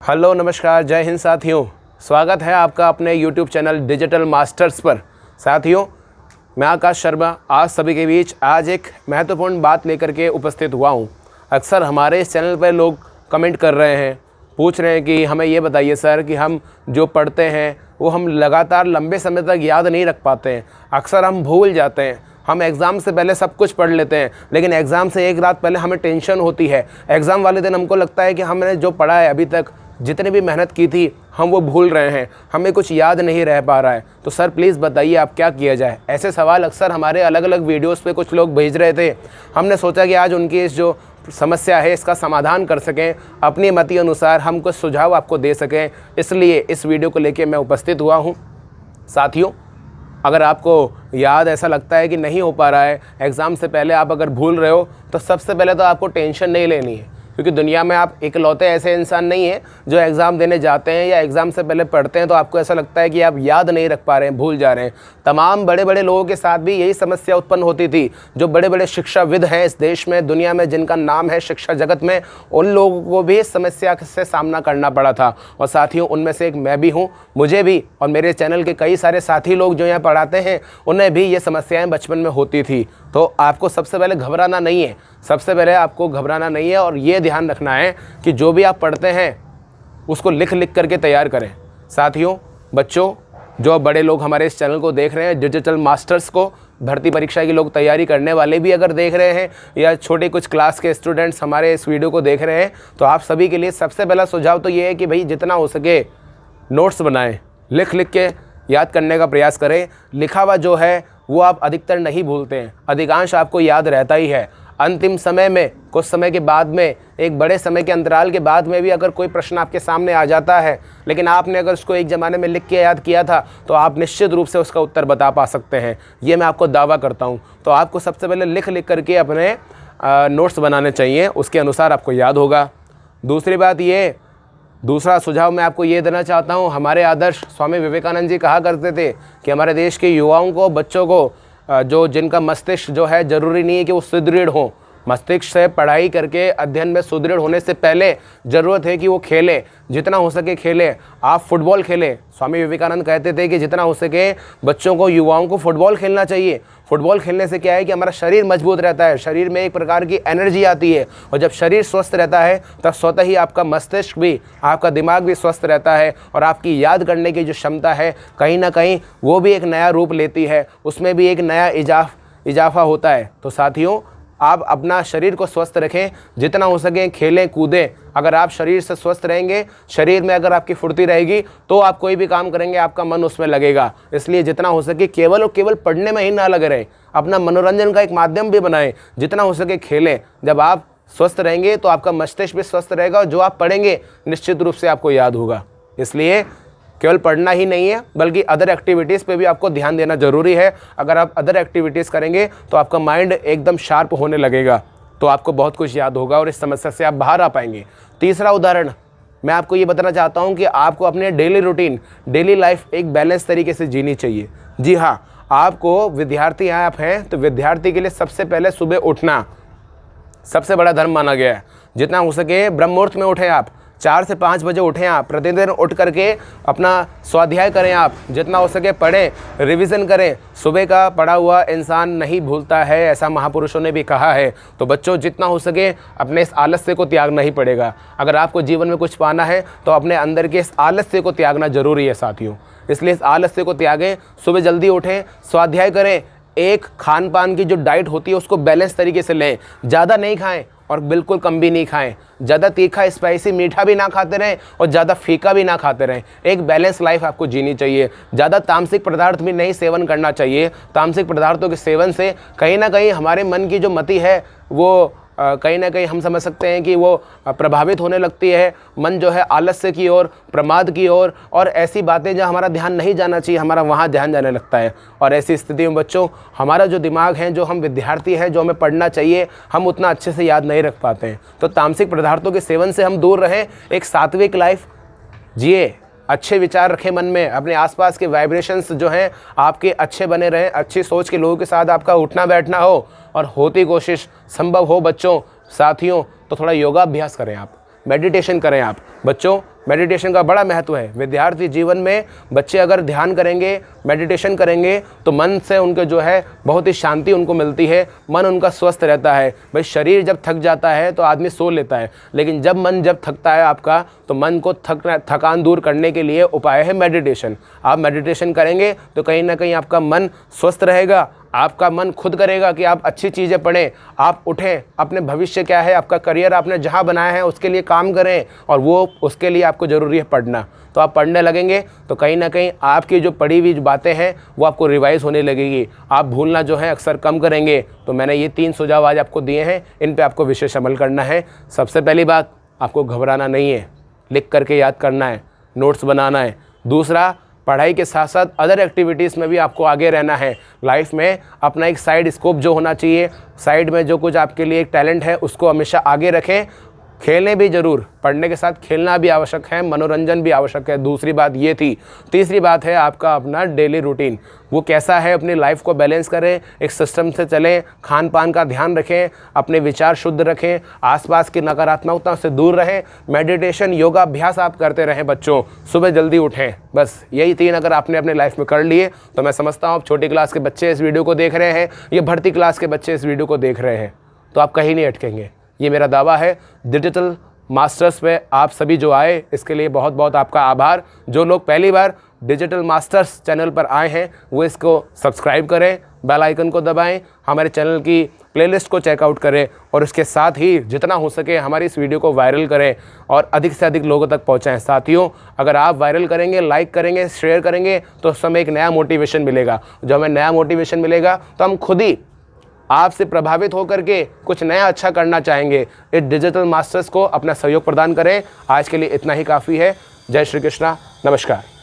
Hello नमस्कार, जय हिंद साथियों। स्वागत है आपका अपने YouTube चैनल डिजिटल मास्टर्स पर। साथियों, मैं आकाश शर्मा आज सभी के बीच आज एक महत्वपूर्ण बात लेकर के उपस्थित हुआ हूं। अक्सर हमारे इस चैनल पर लोग कमेंट कर रहे हैं, पूछ रहे हैं कि हमें ये बताइए सर कि हम जो पढ़ते हैं वो हम लगातार लंबे समय तक याद नहीं रख पाते हैं। अक्सर हम भूल जाते हैं। हम एग्ज़ाम से पहले सब कुछ पढ़ लेते हैं, लेकिन एग्ज़ाम से एक रात पहले हमें टेंशन होती है। एग्ज़ाम वाले दिन हमको लगता है कि हमने जो पढ़ा है, अभी तक जितनी भी मेहनत की थी, हम वो भूल रहे हैं, हमें कुछ याद नहीं रह पा रहा है। तो सर प्लीज़ बताइए आप क्या किया जाए। ऐसे सवाल अक्सर हमारे अलग अलग वीडियोस पे कुछ लोग भेज रहे थे। हमने सोचा कि आज उनकी इस जो समस्या है इसका समाधान कर सकें, अपनी मति अनुसार हम कुछ सुझाव आपको दे सकें, इसलिए इस वीडियो को लेके मैं उपस्थित हुआ हूँ। साथियों, अगर आपको याद ऐसा लगता है कि नहीं हो पा रहा है, एग्ज़ाम से पहले आप अगर भूल रहे हो, तो सबसे पहले तो आपको टेंशन नहीं लेनी है, क्योंकि दुनिया में आप इकलौते ऐसे इंसान नहीं हैं जो एग्ज़ाम देने जाते हैं या एग्ज़ाम से पहले पढ़ते हैं तो आपको ऐसा लगता है कि आप याद नहीं रख पा रहे हैं, भूल जा रहे हैं। तमाम बड़े बड़े लोगों के साथ भी यही समस्या उत्पन्न होती थी। जो बड़े बड़े शिक्षाविद हैं इस देश में, दुनिया में, जिनका नाम है शिक्षा जगत में, उन लोगों को भी इस समस्या से सामना करना पड़ा था। और साथियों, उनमें से एक मैं भी हूँ। मुझे भी और मेरे चैनल के कई सारे साथी लोग जो यहाँ पढ़ाते हैं, उन्हें भी ये समस्याएँ बचपन में होती थी। तो आपको सबसे पहले घबराना नहीं है, सबसे पहले आपको घबराना नहीं है और ये ध्यान रखना है कि जो भी आप पढ़ते हैं उसको लिख लिख करके तैयार करें। साथियों, बच्चों, जो बड़े लोग हमारे इस चैनल को देख रहे हैं, डिजिटल मास्टर्स को, भर्ती परीक्षा की लोग तैयारी करने वाले भी अगर देख रहे हैं, या छोटे कुछ क्लास के स्टूडेंट्स हमारे इस वीडियो को देख रहे हैं, तो आप सभी के लिए सबसे पहला सुझाव तो ये है कि भाई जितना हो सके नोट्स बनाएं, लिख लिख के याद करने का प्रयास करें। लिखा हुआ जो है वो आप अधिकतर नहीं भूलते हैं, अधिकांश आपको याद रहता ही है। अंतिम समय में, कुछ समय के बाद में, एक बड़े समय के अंतराल के बाद में भी अगर कोई प्रश्न आपके सामने आ जाता है, लेकिन आपने अगर उसको एक ज़माने में लिख के याद किया था, तो आप निश्चित रूप से उसका उत्तर बता पा सकते हैं। ये मैं आपको दावा करता हूँ। तो आपको सबसे पहले लिख लिख करके अपने नोट्स बनाने चाहिए, उसके अनुसार आपको याद होगा। दूसरी बात ये, दूसरा सुझाव मैं आपको ये देना चाहता हूँ, हमारे आदर्श स्वामी विवेकानंद जी कहा करते थे कि हमारे देश के युवाओं को, बच्चों को, जो जिनका मस्तिष्क जो है, ज़रूरी नहीं है कि वो सुदृढ़ हो। मस्तिष्क से पढ़ाई करके अध्ययन में सुदृढ़ होने से पहले ज़रूरत है कि वो खेलें, जितना हो सके खेलें। आप फुटबॉल खेलें। स्वामी विवेकानंद कहते थे कि जितना हो सके बच्चों को, युवाओं को फुटबॉल खेलना चाहिए। फुटबॉल खेलने से क्या है कि हमारा शरीर मजबूत रहता है, शरीर में एक प्रकार की एनर्जी आती है, और जब शरीर स्वस्थ रहता है तब स्वतः ही आपका मस्तिष्क भी, आपका दिमाग भी स्वस्थ रहता है, और आपकी याद करने की जो क्षमता है कहीं ना कहीं वो भी एक नया रूप लेती है, उसमें भी एक नया इजाफा होता है। तो साथियों, आप अपना शरीर को स्वस्थ रखें, जितना हो सके खेलें, कूदें। अगर आप शरीर से स्वस्थ रहेंगे, शरीर में अगर आपकी फुर्ती रहेगी, तो आप कोई भी काम करेंगे, आपका मन उसमें लगेगा। इसलिए जितना हो सके केवल और केवल पढ़ने में ही ना लगे रहें, अपना मनोरंजन का एक माध्यम भी बनाएं। जितना हो सके खेलें। जब आप स्वस्थ रहेंगे तो आपका मस्तिष्क भी स्वस्थ रहेगा, और जो आप पढ़ेंगे निश्चित रूप से आपको याद होगा। इसलिए केवल पढ़ना ही नहीं है, बल्कि अदर एक्टिविटीज़ पे भी आपको ध्यान देना ज़रूरी है। अगर आप अदर एक्टिविटीज़ करेंगे तो आपका माइंड एकदम शार्प होने लगेगा, तो आपको बहुत कुछ याद होगा और इस समस्या से आप बाहर आ पाएंगे। तीसरा उदाहरण मैं आपको ये बताना चाहता हूँ कि आपको अपने डेली रूटीन, डेली लाइफ एक बैलेंस तरीके से जीनी चाहिए। जी हाँ, आपको, विद्यार्थी आप हैं तो विद्यार्थी के लिए सबसे पहले सुबह उठना सबसे बड़ा धर्म माना गया है। जितना हो सके ब्रह्म मुहूर्त में उठें, आप 4 से 5 बजे उठें। आप प्रतिदिन उठ करके अपना स्वाध्याय करें, आप जितना हो सके पढ़ें, रिवीजन करें। सुबह का पढ़ा हुआ इंसान नहीं भूलता है, ऐसा महापुरुषों ने भी कहा है। तो बच्चों, जितना हो सके अपने इस आलस्य को त्यागना ही पड़ेगा। अगर आपको जीवन में कुछ पाना है तो अपने अंदर के इस आलस्य को त्यागना जरूरी है साथियों। इसलिए इस आलस्य को त्यागें, सुबह जल्दी उठें, स्वाध्याय करें। एक खान पान की जो डाइट होती है उसको बैलेंस तरीके से लें। ज़्यादा नहीं खाएं और बिल्कुल कम भी नहीं खाएं। ज़्यादा तीखा, स्पाइसी, मीठा भी ना खाते रहें और ज़्यादा फीका भी ना खाते रहें। एक बैलेंस लाइफ आपको जीनी चाहिए। ज़्यादा तामसिक पदार्थ भी नहीं सेवन करना चाहिए। तामसिक पदार्थों के सेवन से कहीं ना कहीं हमारे मन की जो मति है वो कहीं ना कहीं हम समझ सकते हैं कि वो प्रभावित होने लगती है। मन जो है आलस्य की ओर, प्रमाद की ओर, और ऐसी बातें जहाँ हमारा ध्यान नहीं जाना चाहिए, हमारा वहाँ ध्यान जाने लगता है। और ऐसी स्थिति में बच्चों, हमारा जो दिमाग है, जो हम विद्यार्थी हैं, जो हमें पढ़ना चाहिए, हम उतना अच्छे से याद नहीं रख पाते हैं। तो तामसिक पदार्थों के सेवन से हम दूर रहें, एक सात्विक लाइफ जिए, अच्छे विचार रखें मन में, अपने आसपास के वाइब्रेशंस जो हैं आपके अच्छे बने रहें, अच्छी सोच के लोगों के साथ आपका उठना बैठना हो, और होती कोशिश संभव हो बच्चों, साथियों, तो थोड़ा योगाभ्यास करें आप, मेडिटेशन करें आप। बच्चों, मेडिटेशन का बड़ा महत्व है। विद्यार्थी जीवन में बच्चे अगर ध्यान करेंगे, मेडिटेशन करेंगे तो मन से उनके जो है बहुत ही शांति उनको मिलती है, मन उनका स्वस्थ रहता है। भाई शरीर जब थक जाता है तो आदमी सो लेता है, लेकिन जब थकता है आपका तो मन को थकान दूर करने के लिए उपाय है मेडिटेशन। आप मेडिटेशन करेंगे तो कहीं ना कहीं आपका मन स्वस्थ रहेगा, आपका मन खुद करेगा कि आप अच्छी चीज़ें पढ़ें, आप उठें, अपने भविष्य क्या है, आपका करियर आपने जहाँ बनाया है उसके लिए काम करें, और वो उसके लिए आपको ज़रूरी है पढ़ना। तो आप पढ़ने लगेंगे तो कहीं ना कहीं आपकी जो पढ़ी हुई बातें हैं वो आपको रिवाइज़ होने लगेगी, आप भूलना जो है अक्सर कम करेंगे। तो मैंने ये 3 सुझाव आज आपको दिए हैं, इन पे आपको विशेष अमल करना है। सबसे पहली बात, आपको घबराना नहीं है, लिख करके याद करना है, नोट्स बनाना है। दूसरा, पढ़ाई के साथ साथ अदर एक्टिविटीज़ में भी आपको आगे रहना है। लाइफ में अपना एक साइड स्कोप जो होना चाहिए, साइड में जो कुछ आपके लिए एक टैलेंट है उसको हमेशा आगे रखें। खेलने भी ज़रूर, पढ़ने के साथ खेलना भी आवश्यक है, मनोरंजन भी आवश्यक है। दूसरी बात ये थी। तीसरी बात है आपका अपना डेली रूटीन, वो कैसा है, अपनी लाइफ को बैलेंस करें, एक सिस्टम से चलें, खान पान का ध्यान रखें, अपने विचार शुद्ध रखें, आसपास की नकारात्मकता से दूर रहें, मेडिटेशन योगाभ्यास आप करते रहें। बच्चों सुबह जल्दी उठें। बस यही 3 अगर आपने अपने लाइफ में कर लिए तो मैं समझता हूँ आप छोटी क्लास के बच्चे इस वीडियो को देख रहे हैं, ये भर्ती क्लास के बच्चे इस वीडियो को देख रहे हैं, तो आप कहीं नहीं अटकेंगे। ये मेरा दावा है। डिजिटल मास्टर्स पे आप सभी जो आए इसके लिए बहुत बहुत आपका आभार। जो लोग पहली बार डिजिटल मास्टर्स चैनल पर आए हैं वो इसको सब्सक्राइब करें, बेल आइकन को दबाएं, हमारे चैनल की प्लेलिस्ट को चेकआउट करें, और इसके साथ ही जितना हो सके हमारी इस वीडियो को वायरल करें और अधिक से अधिक लोगों तक पहुंचाएं। साथियों, अगर आप वायरल करेंगे, लाइक करेंगे, शेयर करेंगे तो उस समय एक नया मोटिवेशन मिलेगा। जो हमें नया मोटिवेशन मिलेगा तो हम खुद ही आपसे प्रभावित होकर के कुछ नया अच्छा करना चाहेंगे। इस डिजिटल मास्टर्स को अपना सहयोग प्रदान करें। आज के लिए इतना ही काफ़ी है। जय श्री कृष्णा, नमस्कार।